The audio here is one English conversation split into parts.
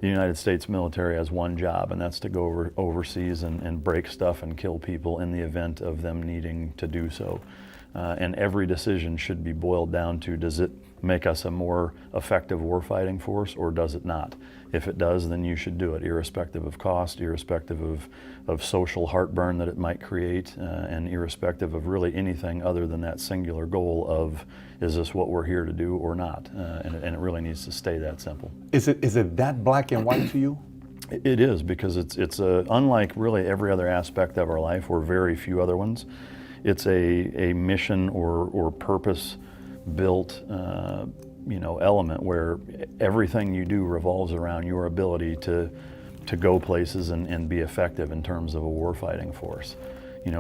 the United States military has one job, and that's to go overseas and break stuff and kill people in the event of them needing to do so. And every decision should be boiled down to, does it make us a more effective warfighting force, or does it not? If it does, then you should do it, irrespective of cost, irrespective of social heartburn that it might create, and irrespective of really anything other than that singular goal of, is this what we're here to do or not? And it really needs to stay that simple. Is it that black and white to you? It is, because it's unlike really every other aspect of our life, or very few other ones. It's a mission or purpose built element where everything you do revolves around your ability to go places and be effective in terms of a warfighting force.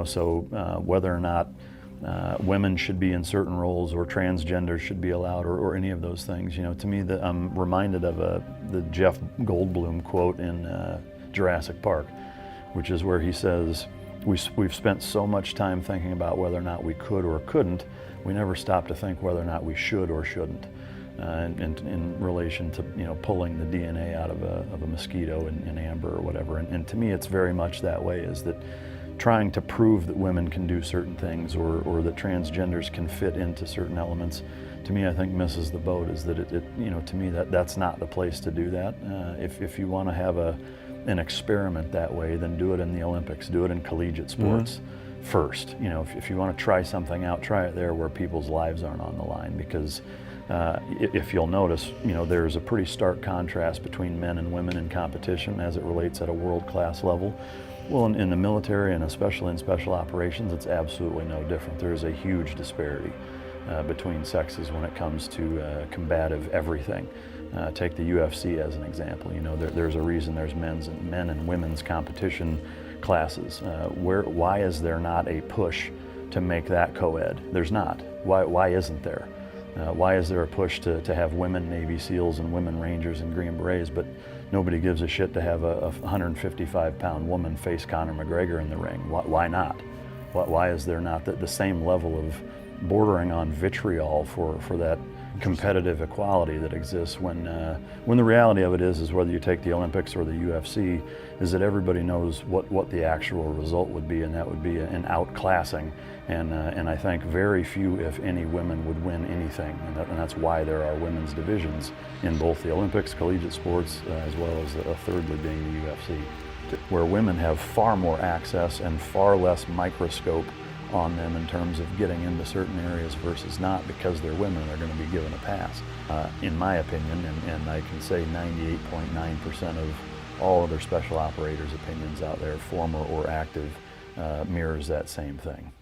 So whether or not women should be in certain roles, or transgenders should be allowed, or any of those things, to me, I'm reminded of the Jeff Goldblum quote in Jurassic Park, which is where he says, we've spent so much time thinking about whether or not we could or couldn't, we never stop to think whether or not we should or shouldn't. In relation to pulling the DNA out of a mosquito in amber or whatever. And to me, it's very much that way, is that trying to prove that women can do certain things, or that transgenders can fit into certain elements, to me, I think misses the boat. Is that to me, that's not the place to do that. If you want to have an experiment that way, then do it in the Olympics, do it in collegiate sports. First, if you want to try something out, try it there where people's lives aren't on the line, because if you'll notice, there's a pretty stark contrast between men and women in competition as it relates at a world-class level. Well, in the military, and especially in special operations, it's absolutely no different. There's a huge disparity between sexes when it comes to combative everything. Take the UFC as an example. There's a reason there's men and women's competition classes. Why is there not a push to make that co-ed? There's not. Why isn't there? Why is there a push to have women Navy SEALs and women Rangers and Green Berets, but nobody gives a shit to have a 155-pound woman face Conor McGregor in the ring? Why not? Why is there not the same level of bordering on vitriol for that competitive equality that exists, when the reality of it is whether you take the Olympics or the UFC, is that everybody knows what the actual result would be, and that would be an outclassing, and I think very few, if any, women would win anything, and that's why there are women's divisions in both the Olympics, collegiate sports, as well as thirdly being the UFC, where women have far more access and far less microscope on them in terms of getting into certain areas versus not, because they're women, they're going to be given a pass. In my opinion, and I can say 98.9% of all other special operators' opinions out there, former or active, mirrors that same thing.